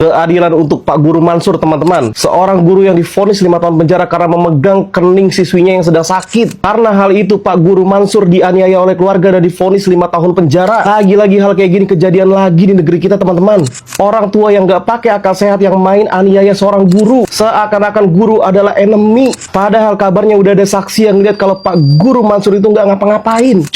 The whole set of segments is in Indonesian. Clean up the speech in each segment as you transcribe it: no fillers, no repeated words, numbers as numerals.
Keadilan untuk Pak Guru Mansur, teman-teman. Seorang guru yang divonis 5 tahun penjara karena memegang kening siswinya yang sedang sakit. Karena hal itu, Pak Guru Mansur dianiaya oleh keluarga dan divonis 5 tahun penjara. Lagi-lagi hal kayak gini kejadian lagi di negeri kita, teman-teman. Orang tua yang gak pakai akal sehat yang main aniaya seorang guru. Seakan-akan guru adalah enemy. Padahal kabarnya udah ada saksi yang lihat kalau Pak Guru Mansur itu gak ngapa-ngapain.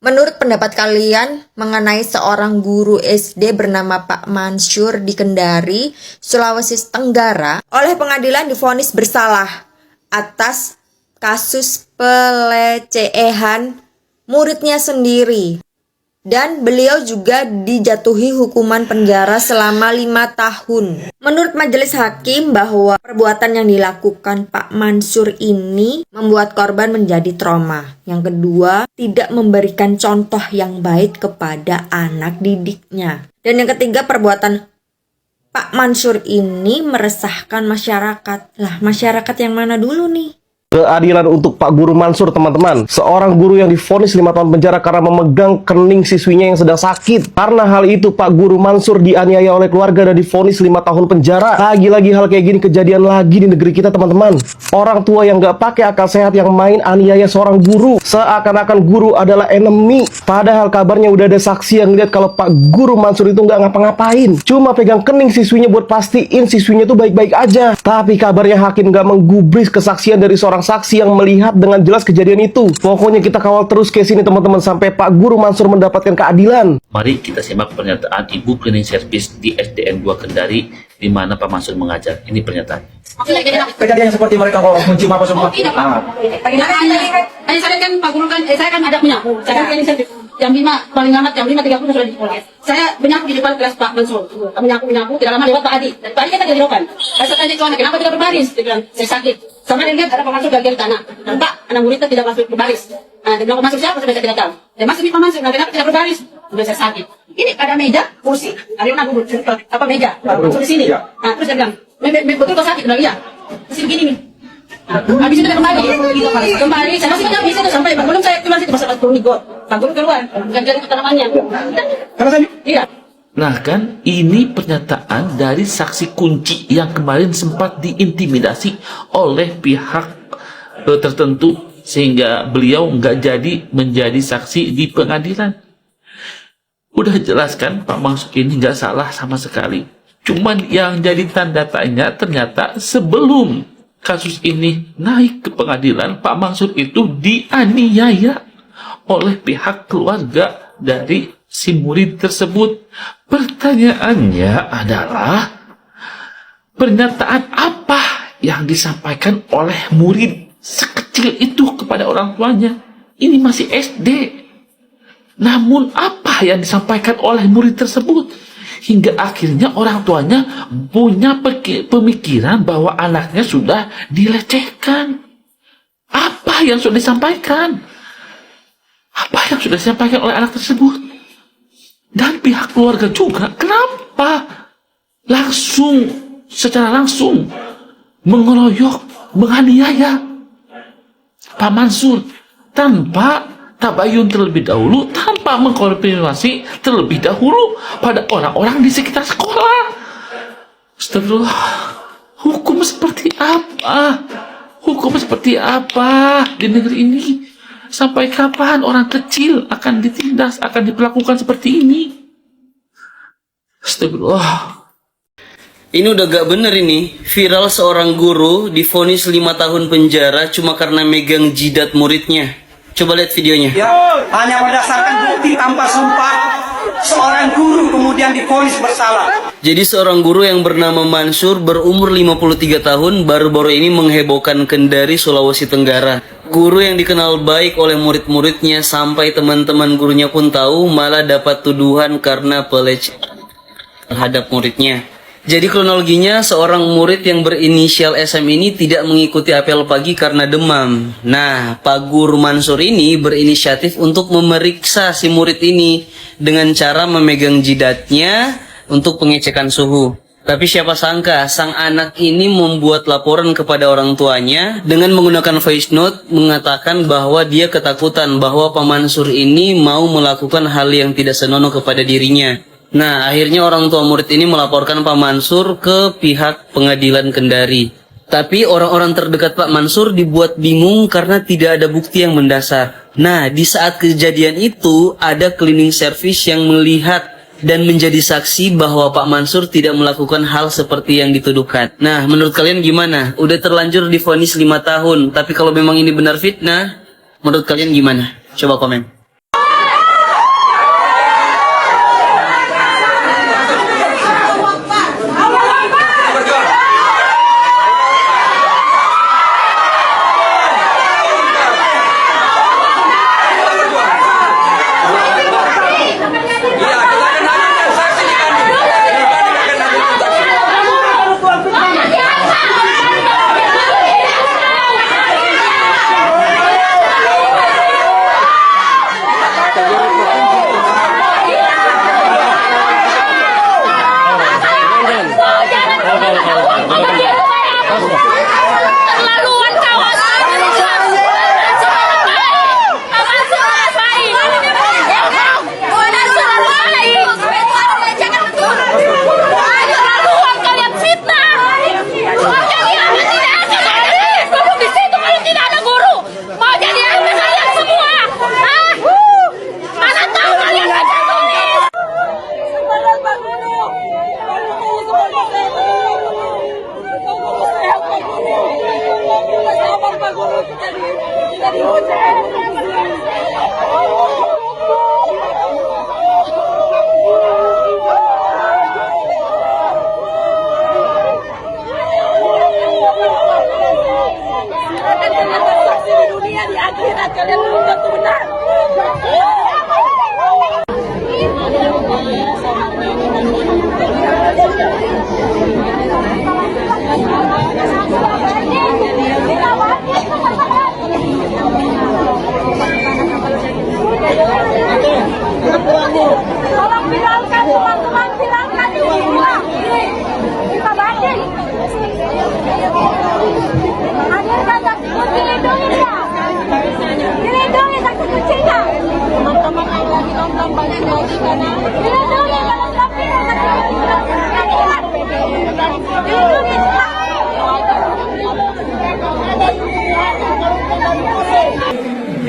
Menurut pendapat kalian mengenai seorang guru SD bernama Pak Mansur di Kendari, Sulawesi Tenggara, oleh pengadilan divonis bersalah atas kasus pelecehan muridnya sendiri. Dan beliau juga dijatuhi hukuman penjara selama 5 tahun. Menurut majelis hakim bahwa perbuatan yang dilakukan Pak Mansur ini membuat korban menjadi trauma. Yang kedua, tidak memberikan contoh yang baik kepada anak didiknya. Dan yang ketiga, perbuatan Pak Mansur ini meresahkan masyarakat. Lah, masyarakat yang mana dulu nih? Keadilan untuk Pak Guru Mansur, teman-teman. Seorang guru yang divonis 5 tahun penjara karena memegang kening siswinya yang sedang sakit. Karena hal itu, Pak Guru Mansur dianiaya oleh keluarga dan divonis 5 tahun penjara. Lagi-lagi hal kayak gini kejadian lagi di negeri kita, teman-teman. Orang tua yang gak pakai akal sehat yang main aniaya seorang guru. Seakan-akan guru adalah enemy. Padahal kabarnya udah ada saksi yang lihat kalau Pak Guru Mansur itu gak ngapa-ngapain. Cuma pegang kening siswinya buat pastiin siswinya tuh baik-baik aja. Tapi kabarnya hakim gak menggubris kesaksian dari seorang saksi yang melihat dengan jelas kejadian itu. Pokoknya kita kawal terus case ini, teman-teman, sampai Pak Guru Mansur mendapatkan keadilan. Mari kita simak pernyataan Ibu Cleaning Service di SDN 2 Kendari, di mana Pak Mansur mengajar. Ini pernyataan. Kejadian seperti mereka kok mencium apa semua? Tidak, Pak. Saya kan Pak Guru kan, saya kan ada penyapu. Saya kan ini jam 5 paling lambat jam 5.30 sudah di sekolah. Saya menyapu di depan kelas Pak Mansur. Menyapu tidak lama lewat Pak Adi. Dan Pak Adi kan jadi rokan. Saya tanya itu anak, kenapa tidak berbaris? Dia bilang, saya sakit. Sama dia lihat ada Pak Mansur bagian tanah. Dan Pak, anak muridnya tidak masuk berbaris. Nah, dia bilang, masuk siapa? Saya tidak tahu. Dia masuk di Pak Mansur, nah, kenapa tidak berbaris? Sudah saya sakit. Ini ada meja, kursi, ada yang guru, apa meja, Pak Mansur di sini. Nah, terus dia bilang, betul kau sakit? Bilang, iya. Terus begini nih. Habis itu dia kembali, saya masih banyak di situ sampai belum saya keluar situ pas turun di got. Pak Guru keluar, bukan jadi tanamannya. Karena saya Iya. Nah kan, ini pernyataan dari saksi kunci yang kemarin sempat diintimidasi oleh pihak tertentu sehingga beliau nggak jadi menjadi saksi di pengadilan. Udah jelas kan, Pak Mansur ini nggak salah sama sekali. Cuman yang jadi tanda tanya ternyata sebelum kasus ini naik ke pengadilan, Pak Mansur itu dianiaya oleh pihak keluarga dari si murid tersebut. Pertanyaannya adalah, pernyataan apa yang disampaikan oleh murid sekecil itu kepada orang tuanya? Ini masih SD. Namun apa yang disampaikan oleh murid tersebut? Hingga akhirnya orang tuanya punya pemikiran bahwa anaknya sudah dilecehkan. Apa yang sudah disampaikan? Apa yang sudah disampaikan oleh anak tersebut? Dan pihak keluarga juga, kenapa secara langsung mengeroyok, menganiaya Pak Mansur tanpa tabayun terlebih dahulu, tanpa mengkonfirmasi terlebih dahulu pada orang-orang di sekitar sekolah. Astagfirullah. Hukum seperti apa? Hukum seperti apa di negeri ini? Sampai kapan orang kecil akan ditindas, akan diperlakukan seperti ini? Astagfirullah. Ini udah gak bener ini. Viral seorang guru divonis 5 tahun penjara cuma karena megang jidat muridnya. Coba lihat videonya. ya hanya berdasarkan bukti tanpa sumpah seorang guru kemudian divonis bersalah. Jadi seorang guru yang bernama Mansur berumur 53 tahun baru-baru ini menghebohkan Kendari, Sulawesi Tenggara. Guru yang dikenal baik oleh murid-muridnya sampai teman-teman gurunya pun tahu, malah dapat tuduhan karena pelecehan terhadap muridnya. Jadi kronologinya, seorang murid yang berinisial SM ini tidak mengikuti apel pagi karena demam. Nah, Pak Guru Mansur ini berinisiatif untuk memeriksa si murid ini dengan cara memegang jidatnya untuk pengecekan suhu. Tapi siapa sangka sang anak ini membuat laporan kepada orang tuanya dengan menggunakan voice note mengatakan bahwa dia ketakutan bahwa Pak Mansur ini mau melakukan hal yang tidak senonoh kepada dirinya. Nah, akhirnya orang tua murid ini melaporkan Pak Mansur ke pihak pengadilan Kendari. Tapi orang-orang terdekat Pak Mansur dibuat bingung karena tidak ada bukti yang mendasar. Nah, di saat kejadian itu ada cleaning service yang melihat dan menjadi saksi bahwa Pak Mansur tidak melakukan hal seperti yang dituduhkan. Nah, menurut kalian gimana? Udah terlanjur divonis 5 tahun, tapi kalau memang ini benar fitnah, menurut kalian gimana? Coba komen.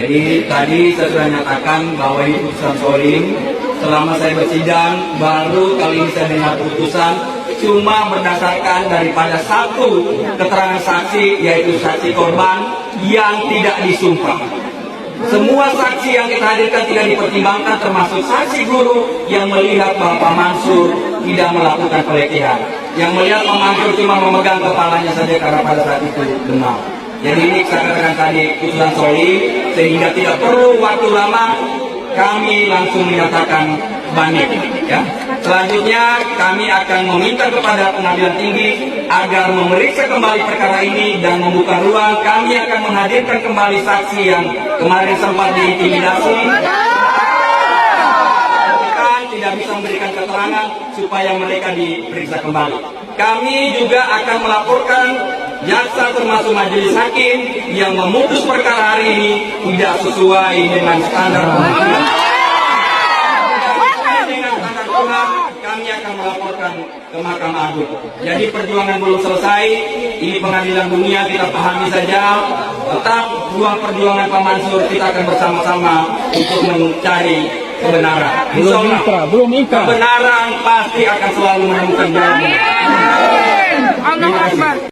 Jadi tadi saya sudah nyatakan bahwa ini putusan soling. Selama saya bersidang, baru kali ini saya dengar putusan cuma berdasarkan daripada satu keterangan saksi, yaitu saksi korban yang tidak disumpah. Semua saksi yang kita hadirkan tidak dipertimbangkan, termasuk saksi guru yang melihat bahwa Pak Mansur tidak melakukan pelecehan, yang melihat Pak Mansur cuma memegang kepalanya saja karena pada saat itu demam. Jadi ini saya katakan tadi putusan soling, sehingga tidak perlu waktu lama, kami langsung menyatakan banding. Ya. Selanjutnya kami akan meminta kepada pengadilan tinggi agar memeriksa kembali perkara ini dan membuka ruang. Kami akan menghadirkan kembali saksi yang kemarin sempat diintimidasi, tidak bisa memberikan keterangan supaya mereka diperiksa kembali. Kami juga akan melaporkan jaksa termasuk majelis hakim yang memutus perkara hari ini tidak sesuai dengan standar pengadilan. Dengan standar Tuhan, kami akan melaporkan ke Mahkamah Agung. Jadi perjuangan belum selesai, ini pengadilan dunia, kita pahami saja. Tetap ruang perjuangan Pak Mansur, kita akan bersama-sama untuk mencari kebenaran. Insya Allah, kebenaran pasti akan selalu menemukan jalan.